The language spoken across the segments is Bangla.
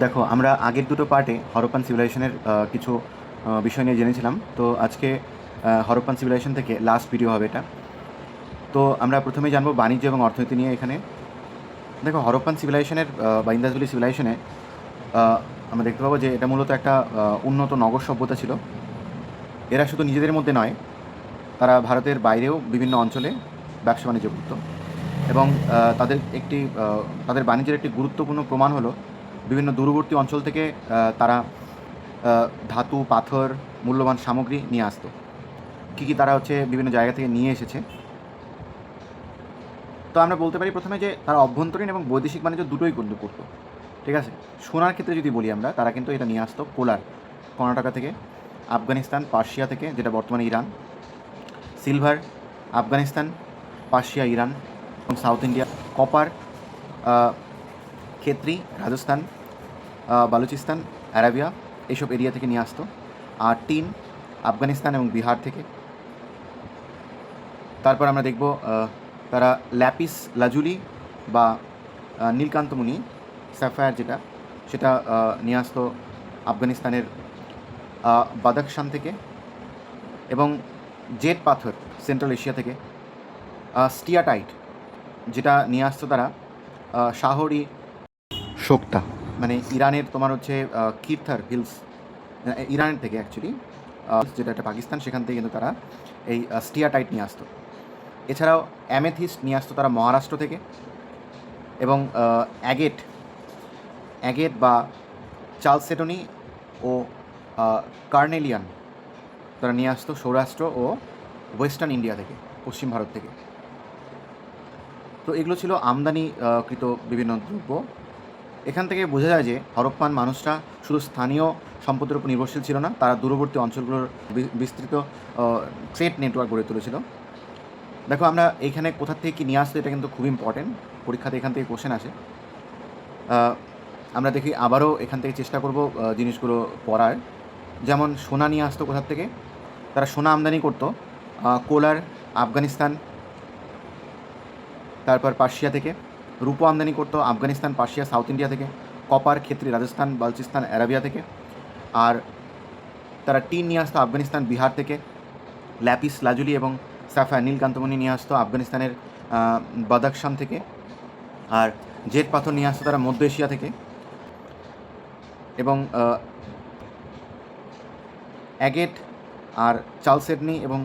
দেখো, আমরা আগের দুটো পার্টে হরপ্পান সিভিলাইজেশনের কিছু বিষয় নিয়ে জেনেছিলাম। তো আজকে হরপ্পান সিভিলাইজেশন থেকে লাস্ট ভিডিও হবে এটা। তো আমরা প্রথমেই জানবো বাণিজ্য এবং অর্থনীতি নিয়ে। এখানে দেখো, হরপ্পান সিভিলাইজেশনের বা ইন্দাস ভ্যালি সিভিলাইজেশনে আমরা দেখতে পাবো যে এটা মূলত একটা উন্নত নগর সভ্যতা ছিল। এরা শুধু নিজেদের মধ্যে নয়, তারা ভারতের বাইরেও বিভিন্ন অঞ্চলে ব্যবসা বাণিজ্য করত। এবং তাদের বাণিজ্যের একটি গুরুত্বপূর্ণ প্রমাণ হলো বিভিন্ন দূরবর্তী অঞ্চল থেকে তারা ধাতু, পাথর, মূল্যবান সামগ্রী নিয়ে আসতো। কী তারা বিভিন্ন জায়গা থেকে নিয়ে এসেছে। তো আমরা বলতে পারি প্রথমে যে তারা অভ্যন্তরীণ এবং বৈদেশিক বাণিজ্য দুটোই কিন্তু করতো। ঠিক আছে। সোনার ক্ষেত্রে যদি বলি আমরা, তারা কিন্তু এটা নিয়ে আসতো কোলার কর্ণাটকা থেকে, আফগানিস্তান, পার্সিয়া থেকে, যেটা বর্তমানে Iran. Silver Afghanistan, Persia, Iran এবং south India. Copper Khetri Rajasthan, Baluchistan, Arabia এইসব এরিয়া থেকে নিয়ে আসতো। আর টিন আফগানিস্তান এবং বিহার থেকে। তারপর আমরা দেখব তারা ল্যাপিস লাজুলি বা নীলকান্তমণি স্যাফায়ার সেটা নিয়ে আসতো আফগানিস্তানের বাদাখশান থেকে। এবং জেড পাথর সেন্ট্রাল এশিয়া থেকে। স্টিয়াটাইট যেটা নিয়ে আসতো তারা শাহরি শোক্তা, মানে ইরানের কিরথার হিলস, ইরানের থেকে অ্যাকচুয়ালি, যেটা একটা পাকিস্তান, সেখান থেকে কিন্তু তারা এই স্টিয়াটাইট নিয়ে আসতো। এছাড়াও অ্যামেথিস্ট নিয়ে আসতো তারা মহারাষ্ট্র থেকে। এবং অ্যাগেট অ্যাগেট বা চালসেটনি ও কার্নেলিয়ান তারা নিয়ে আসতো সৌরাষ্ট্র ও ওয়েস্টার্ন ইন্ডিয়া থেকে, পশ্চিম ভারত থেকে। তো এগুলো ছিল আমদানিকৃত বিভিন্ন দ্রব্য। এখান থেকে বোঝা যায় যে হরপ্পান মানুষরা শুধু স্থানীয় সম্পদের উপর নির্ভরশীল ছিল না, তারা দূরবর্তী অঞ্চলগুলোর বিস্তৃত ট্রেড নেটওয়ার্ক গড়ে তুলেছিল। দেখো, আমরা এইখানে কোথা থেকে কী নিয়ে আসতো, এটা কিন্তু খুব ইম্পর্টেন্ট। পরীক্ষাতে এখান থেকে কোশ্চেন আসে। আমরা দেখি আবারও এখান থেকে চেষ্টা করব জিনিসগুলো পড়ার। যেমন সোনা নিয়ে আসতো কোথা থেকে, তারা সোনা আমদানি করতো কোলার আফগানিস্তান, তারপর পার্সিয়া থেকে। রূপো আমদানি করতো আফগানিস্তান, পার্সিয়া, সাউথ ইন্ডিয়া থেকে। কপার ক্ষেত্রে রাজস্থান, বালুচিস্তান, অ্যারাবিয়া থেকে। আর তারা টিন নিয়ে আসতো আফগানিস্তান, বিহার থেকে। ল্যাপিস লাজুলি এবং স্যাফায়ার নীলকান্তমণি নিয়ে আসতো আফগানিস্তানের বাদাখশান থেকে। আর জেট পাথর নিয়ে আসতো তারা মধ্য এশিয়া থেকে। এবং অ্যাগেট আর চালসেডনি এবং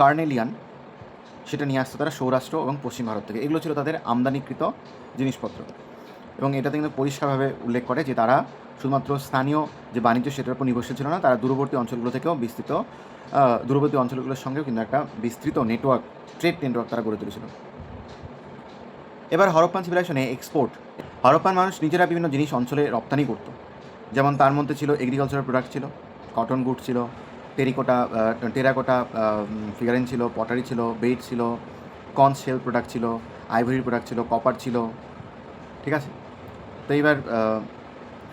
কার্নেলিয়ান সেটা নিয়ে আসতো তারা সৌরাষ্ট্র এবং পশ্চিম ভারত থেকে। এগুলো ছিল তাদের আমদানিকৃত জিনিসপত্র। এবং এটাতে কিন্তু পরিষ্কারভাবে উল্লেখ করে যে তারা শুধুমাত্র স্থানীয় যে বাণিজ্য সেটার উপর নির্ভরশীল ছিল না, তারা দূরবর্তী অঞ্চলগুলো থেকেও দূরবর্তী অঞ্চলগুলোর সঙ্গেও কিন্তু একটা বিস্তৃত নেটওয়ার্ক, ট্রেড নেটওয়ার্ক তারা গড়ে তুলেছিল। এবার হরপ্পান সিভিলাইজেশনে এক্সপোর্ট। হরপ্পান মানুষ নিজেরা বিভিন্ন জিনিস অঞ্চলে রপ্তানি করত। যেমন তার মধ্যে ছিল এগ্রিকালচারাল প্রোডাক্ট, ছিল কটন গুড, ছিল টেরাকোটা ফিগারিন, ছিল পটারি, ছিল বেড, ছিল কর্ন শেল প্রোডাক্ট, ছিল আইভরি প্রোডাক্ট, ছিল কপার ছিল। ঠিক আছে। তো এইবার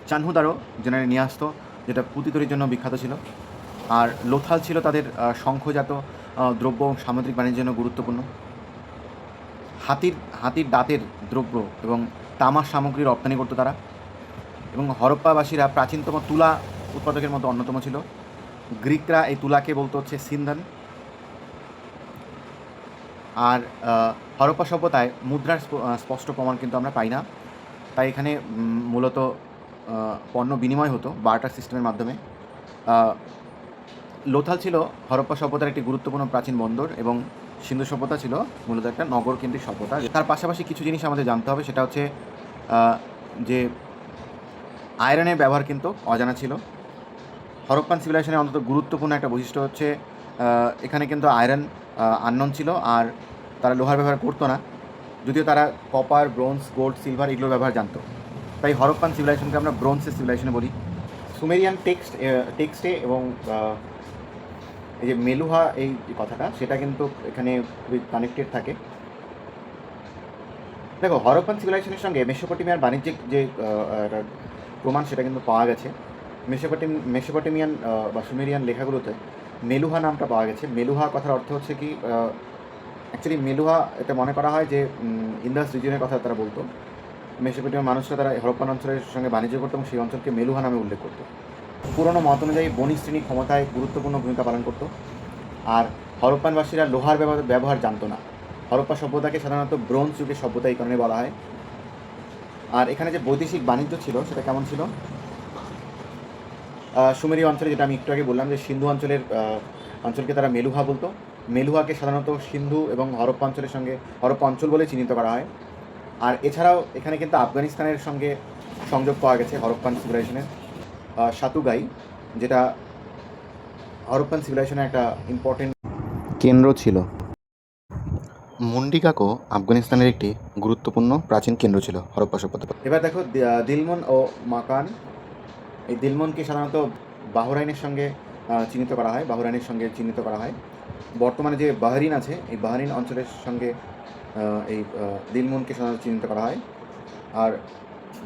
চানহুদারও জেনারেলি নিয়ে আসতো, যেটা পুঁতিতরির জন্য বিখ্যাত ছিল। আর লোথাল ছিল তাদের শঙ্খজাত দ্রব্য সামুদ্রিক বাণিজ্যের জন্য গুরুত্বপূর্ণ। হাতির দাঁতের দ্রব্য এবং তামার সামগ্রী রপ্তানি করতো তারা। এবং হরপ্পাবাসীরা প্রাচীনতম তুলা উৎপাদকের মধ্যে অন্যতম ছিল। গ্রিকরা এই তুলাকে বলতো সিন্ধান। আর হরপ্পা সভ্যতায় মুদ্রার স্পষ্ট প্রমাণ কিন্তু আমরা পাই না, তাই এখানে মূলত পণ্য বিনিময় হতো বার্টার সিস্টেমের মাধ্যমে। লোথাল ছিল হরপ্পা সভ্যতার একটি গুরুত্বপূর্ণ প্রাচীন বন্দর, এবং সিন্ধু সভ্যতা ছিল মূলত একটা নগরকেন্দ্রিক সভ্যতা। তার পাশাপাশি কিছু জিনিস আমাদের জানতে হবে, সেটা হচ্ছে যে আয়রনের ব্যবহার কিন্তু অজানা ছিল। হরপ্পান সিভিলাইজেশনের অন্তত গুরুত্বপূর্ণ একটা বৈশিষ্ট্য হচ্ছে এখানে কিন্তু আয়রন আননোন ছিল, আর তারা লোহার ব্যবহার করতো না, যদিও তারা কপার, ব্রোঞ্জ, গোল্ড, সিলভার এগুলোর ব্যবহার জানতো। তাই হরপ্পান সিভিলাইজেশনকে আমরা ব্রোঞ্জের সিভিলাইজেশনে বলি। সুমেরিয়ান টেক্সটে এবং এই যে মেলুহা এই যে কথাটা, সেটা কিন্তু এখানে খুবই কানেক্টেড থাকে। দেখো, হরপ্পান সিভিলাইজেশনের সঙ্গে মেসোপটেমিয়ার বাণিজ্যিক যে প্রমাণ, সেটা কিন্তু পাওয়া গেছে মেসোপটেমিয়ান বা সুমেরিয়ান লেখাগুলোতে। মেলুহা নামটা পাওয়া গেছে। মেলুহা কথার অর্থ হচ্ছে কি, অ্যাকচুয়ালি মেলুহা এটা মনে করা হয় যে ইন্দাস রিজিয়নের কথা তারা বলতো। মেসোপটেমিয়ার মানুষরা তারা হরপ্পান অঞ্চলের সঙ্গে বাণিজ্য করতো এবং সেই অঞ্চলকে মেলুহা নামে উল্লেখ করতো। পুরনো মত অনুযায়ী বণিক শ্রেণী ক্ষমতায় গুরুত্বপূর্ণ ভূমিকা পালন করতো। আর হরপ্পানবাসীরা লোহার ব্যবহার জানতো না। হরপ্পা সভ্যতাকে সাধারণত ব্রোঞ্জ যুগের সভ্যতা এই কারণে বলা হয়। আর এখানে যে বৈদেশিক বাণিজ্য ছিল সেটা কেমন ছিল? সুমেরীয় অঞ্চলে, যেটা আমি একটু আগে বললাম যে সিন্ধু অঞ্চলকে তারা মেলুহা বলতো। মেলুহাকে সাধারণত সিন্ধু এবং হরপ্পা অঞ্চলের সঙ্গে হরপ্পা অঞ্চল বলে চিহ্নিত করা হয়। আর এছাড়াও এখানে কিন্তু আফগানিস্তানের সঙ্গে সংযোগ পাওয়া গেছে হরপ্পান সিভিলাইজেশনের। সাতুগাই, যেটা হরপ্পান সিভিলাইজেশনের একটা ইম্পর্টেন্ট কেন্দ্র ছিল। মুন্ডিকাকো আফগানিস্তানের একটি গুরুত্বপূর্ণ প্রাচীন কেন্দ্র ছিল হরপ্পা সভ্যতা। এবার দেখো দিলমন ও মাকান। এই দিলমনকে সাধারণত বাহরাইনের সঙ্গে চিহ্নিত করা হয়, বর্তমানে যে বাহরিন আছে এই বাহরিন অঞ্চলের সঙ্গে এই দিলমনকে সাধারণত চিহ্নিত করা হয়। আর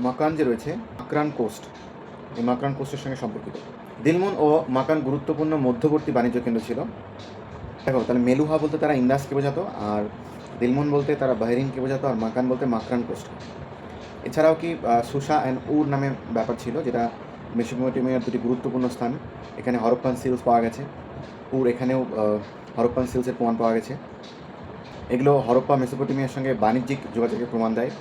মাকান যে রয়েছে, মাকরান কোস্ট, এই মাকরান কোস্টের সঙ্গে সম্পর্কিত। দিলমন ও মাকান গুরুত্বপূর্ণ মধ্যবর্তী বাণিজ্য কেন্দ্র ছিল। দেখো তাহলে মেলুহা বলতে তারা ইন্দাসকে বোঝাতো, আর দিলমন বলতে তারা বাহরিনকে বোঝাতো, আর মাকান বলতে মাকরান কোস্ট। এছাড়াও কি সুসা অ্যান্ড উর নামে ব্যাপার ছিল, যেটা মেসোপটেমিয়ার দুটি গুরুত্বপূর্ণ স্থান। এখানে হরপ্পান সিলস পাওয়া গেছে, উর এখানেও হরপ্পান সিলসের প্রমাণ পাওয়া গেছে। এগুলো হরপ্পা মেসোপটেমিয়ার সঙ্গে বাণিজ্যিক যোগাযোগের প্রমাণ দেয়।